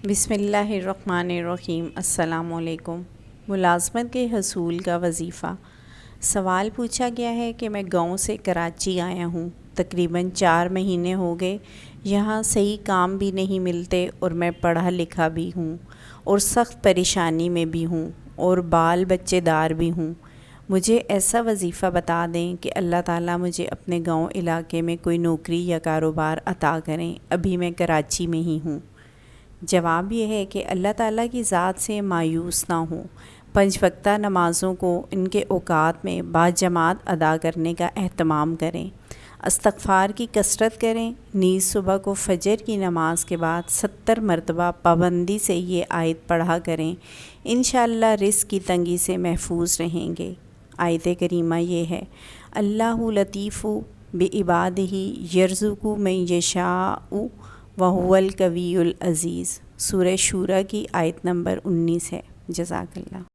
بسم اللہ الرحمن الرحیم۔ السلام علیکم۔ ملازمت کے حصول کا وظیفہ۔ سوال پوچھا گیا ہے کہ میں گاؤں سے کراچی آیا ہوں، تقریباً 4 مہینے ہو گئے، یہاں صحیح کام بھی نہیں ملتے اور میں پڑھا لکھا بھی ہوں اور سخت پریشانی میں بھی ہوں اور بال بچے دار بھی ہوں۔ مجھے ایسا وظیفہ بتا دیں کہ اللہ تعالیٰ مجھے اپنے گاؤں علاقے میں کوئی نوکری یا کاروبار عطا کریں۔ ابھی میں کراچی میں ہی ہوں۔ جواب یہ ہے کہ اللہ تعالیٰ کی ذات سے مایوس نہ ہوں، 5 وقتہ نمازوں کو ان کے اوقات میں باجماعت ادا کرنے کا اہتمام کریں، استغفار کی کثرت کریں، نیز صبح کو فجر کی نماز کے بعد 70 مرتبہ پابندی سے یہ آیت پڑھا کریں، انشاءاللہ رزق کی تنگی سے محفوظ رہیں گے۔ آیت کریمہ یہ ہے، اللہ لطیف بعبادہ یرزق من یشاء وہو القوی العزیز۔ سورہ شورى کی آیت نمبر 19 ہے۔ جزاک اللہ۔